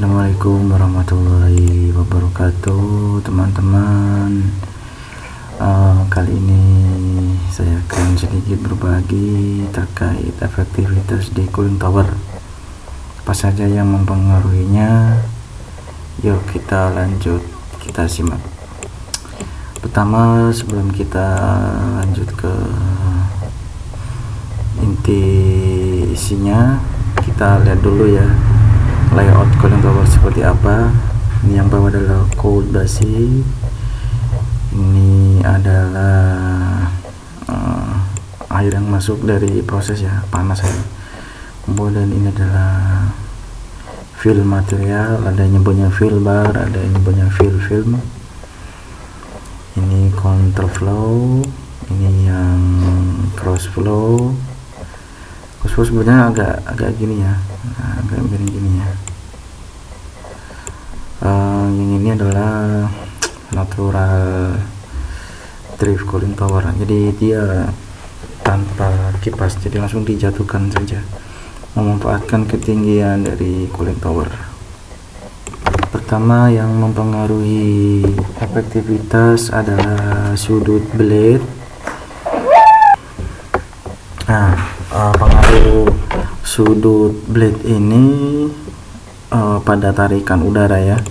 Assalamualaikum warahmatullahi wabarakatuh, teman-teman. Kali ini saya akan sedikit berbagi terkait efektivitas di cooling tower. Apa saja yang mempengaruhinya? Yuk kita lanjut, kita simak. Pertama, sebelum kita lanjut ke inti isinya, kita lihat dulu ya layout cooling tower seperti apa. Ini yang bawah adalah cold basi, ini adalah air yang masuk dari proses ya, panas ya. Kemudian ini adalah fill material, ada yang nyebutnya fill bar, ada yang nyebutnya fill film. Ini counter flow, ini yang cross flow. Cross flow sebenarnya agak gini ya, agak miring gini ya. Yang ini adalah natural drift cooling tower, jadi dia tanpa kipas, jadi langsung dijatuhkan saja, memanfaatkan ketinggian dari cooling tower. Pertama yang mempengaruhi efektivitas adalah sudut blade. Pengaruh sudut blade ini pada tarikan udara ya.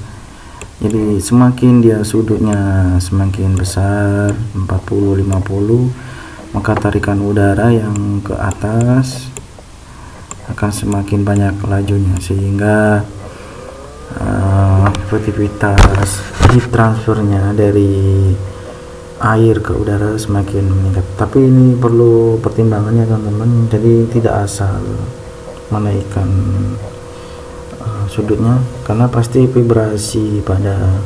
Jadi semakin dia sudutnya semakin besar, 40-50, maka tarikan udara yang ke atas akan semakin banyak lajunya, sehingga efektivitas heat transfernya dari air ke udara semakin meningkat. Tapi ini perlu pertimbangannya teman-teman, jadi tidak asal menaikkan sudutnya, karena pasti vibrasi pada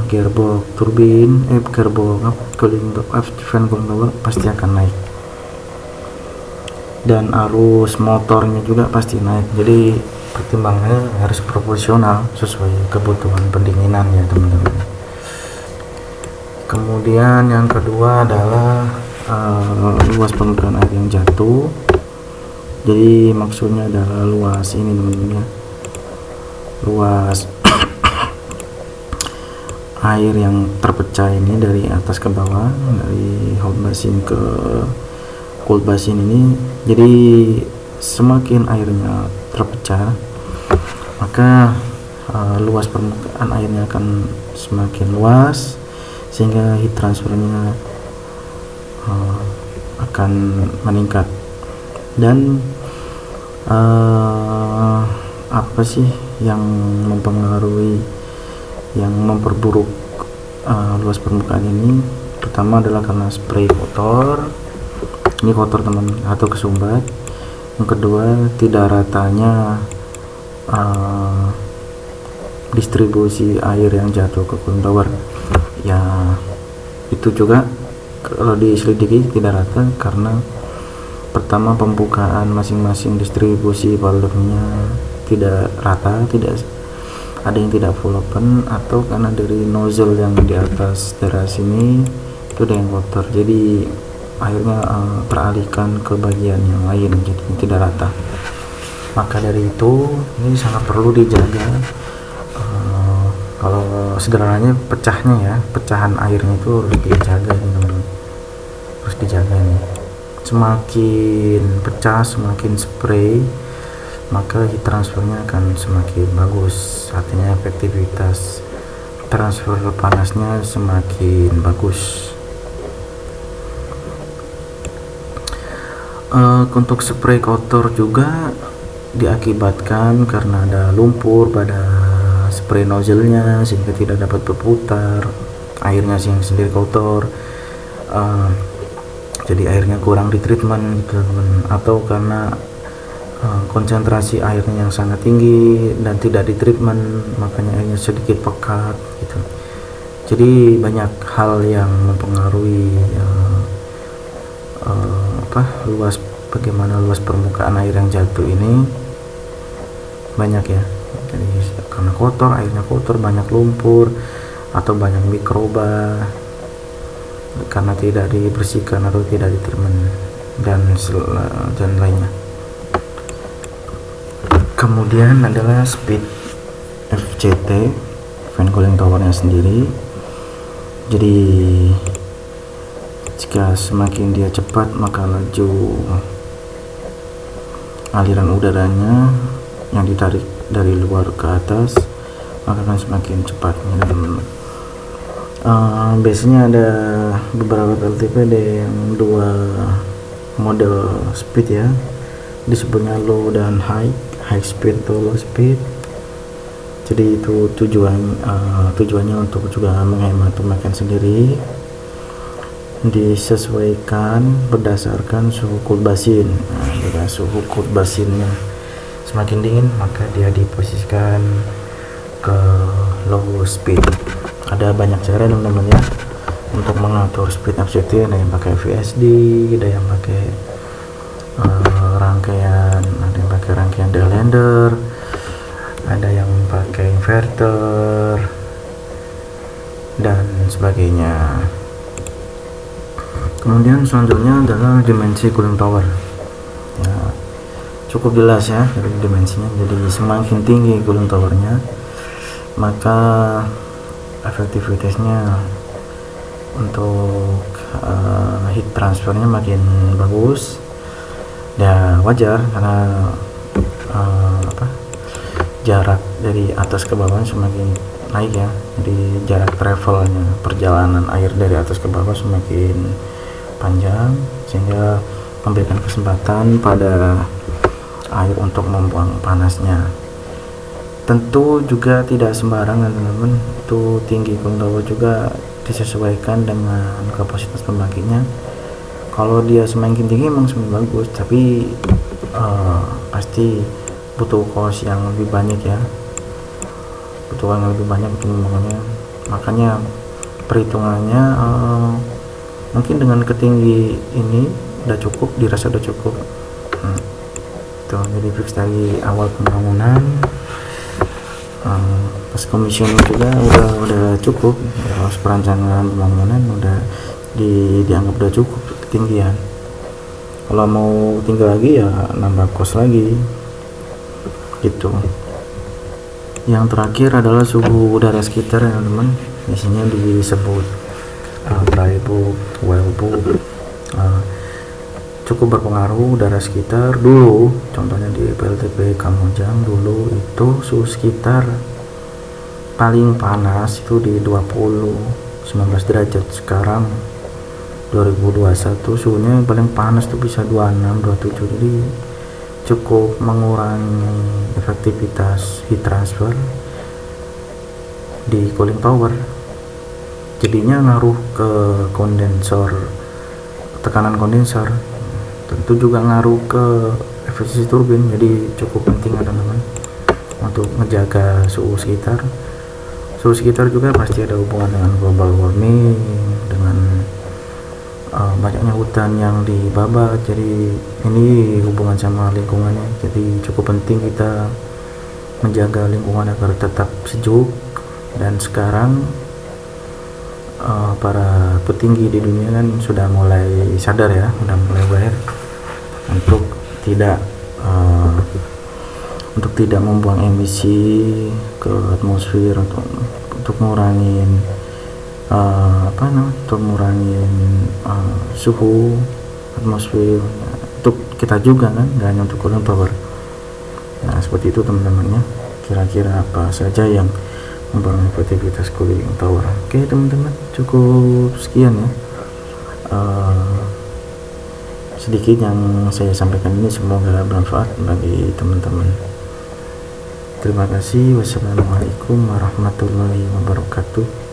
gearbox turbin, gearbox cooling fan cooling tower pasti akan naik, dan arus motornya juga pasti naik. Jadi pertimbangannya harus proporsional sesuai kebutuhan pendinginan ya teman-teman. Kemudian yang kedua adalah luas permukaan air yang jatuh. Jadi maksudnya adalah luas ini teman-teman ya, luas air yang terpecah ini dari atas ke bawah, dari hot basin ke cold basin ini. Jadi semakin airnya terpecah, maka luas permukaan airnya akan semakin luas, sehingga heat transfernya akan meningkat. Dan apa sih yang mempengaruhi, yang memperburuk luas permukaan ini? Pertama adalah karena spray kotor, ini kotor teman, atau kesumbat. Yang kedua, tidak ratanya distribusi air yang jatuh ke cooling tower ya. Itu juga kalau diselidiki tidak rata, karena pertama pembukaan masing-masing distribusi valve-nya tidak rata, tidak ada yang tidak full open, atau karena dari nozzle yang di atas teras ini itu ada yang kotor, jadi akhirnya teralihkan ke bagian yang lain, jadi tidak rata. Maka dari itu ini sangat perlu dijaga. Kalau sederhananya pecahnya ya, pecahan airnya itu harus dijaga nih teman-teman, harus dijaga nih. Semakin pecah, semakin spray, maka heat transfernya akan semakin bagus, artinya efektivitas transfer panasnya semakin bagus. Untuk spray kotor juga diakibatkan karena ada lumpur pada spray nozzle-nya, sehingga tidak dapat berputar, airnya yang sendiri kotor. Jadi airnya kurang di treatment gitu teman, atau karena konsentrasi airnya yang sangat tinggi dan tidak di treatment, makanya airnya sedikit pekat gitu. Jadi banyak hal yang mempengaruhi bagaimana luas permukaan air yang jatuh ini, banyak ya. Jadi karena kotor, airnya kotor, banyak lumpur atau banyak mikroba karena tidak dibersihkan atau tidak ditreatment, dan lainnya. Kemudian adalah speed FCT, fan cooling towernya sendiri. Jadi jika semakin dia cepat, maka laju aliran udaranya yang ditarik dari luar ke atas maka akan semakin cepat, teman-teman. Biasanya ada beberapa PLTP ada yang dua model speed ya, disebutnya low dan high speed atau low speed. Jadi itu tujuannya untuk juga menghemat pemakaian sendiri, disesuaikan berdasarkan suhu cool basin. Jika suhu cool basinnya semakin dingin maka dia diposisikan ke low speed. Ada banyak cara, teman-teman, ya, untuk mengatur speed FCT. Ada yang pakai VSD, ada yang pakai rangkaian Delander, ada yang pakai inverter dan sebagainya. Kemudian selanjutnya adalah dimensi cooling tower. Nah, cukup jelas ya dari dimensinya. Jadi semakin tinggi cooling towernya maka efektivitasnya untuk heat transfernya makin bagus. Ya wajar karena jarak dari atas ke bawah semakin naik ya, jadi jarak travelnya, perjalanan air dari atas ke bawah semakin panjang sehingga memberikan kesempatan pada air untuk membuang panasnya. Tentu juga tidak sembarangan, teman-teman. Itu tinggi cooling tower juga disesuaikan dengan kapasitas pembangkitnya. Kalau dia semakin tinggi memang semakin bagus, tapi pasti butuh cost yang lebih banyak ya, butuh uang yang lebih banyak untuk membangunnya. Makanya perhitungannya mungkin dengan ketinggi ini udah cukup, dirasa udah cukup. Tuh, jadi fix dari awal pembangunan, pas commissioning juga udah cukup. Pas perencanaan pembangunan udah dianggap udah cukup ketinggian. Kalau mau tinggi lagi ya nambah kos lagi gitu. Yang terakhir adalah suhu udara sekitar ya, teman-teman. Biasanya disebut dry bulb, well bulb. Cukup berpengaruh udara sekitar. Dulu contohnya di PLTP Kamojang dulu itu suhu sekitar paling panas itu di 19 derajat. Sekarang 2021 suhunya paling panas tuh bisa 26, 27. Jadi cukup mengurangi efektivitas heat transfer di cooling tower. Jadinya ngaruh ke kondensor, tekanan kondensor. Tentu juga ngaruh ke efisiensi turbin. Jadi cukup penting ya, teman-teman, untuk menjaga suhu sekitar. Suhu sekitar juga pasti ada hubungan dengan global warming, dengan banyaknya hutan yang dibabat. Jadi ini hubungan sama lingkungannya. Jadi cukup penting kita menjaga lingkungan agar tetap sejuk. Dan sekarang para petinggi di dunia kan sudah mulai sadar ya, sudah mulai aware untuk tidak membuang emisi ke atmosfer, untuk ngurangin untuk ngurangin suhu atmosfer, untuk kita juga kan, nggak hanya untuk cooling tower. Nah seperti itu, teman-temannya, kira-kira apa saja yang membangun efektivitas cooling tower. Oke, teman-teman, cukup sekian ya sedikit yang saya sampaikan ini. Semoga bermanfaat bagi teman-teman. Terima kasih. Wassalamualaikum warahmatullahi wabarakatuh.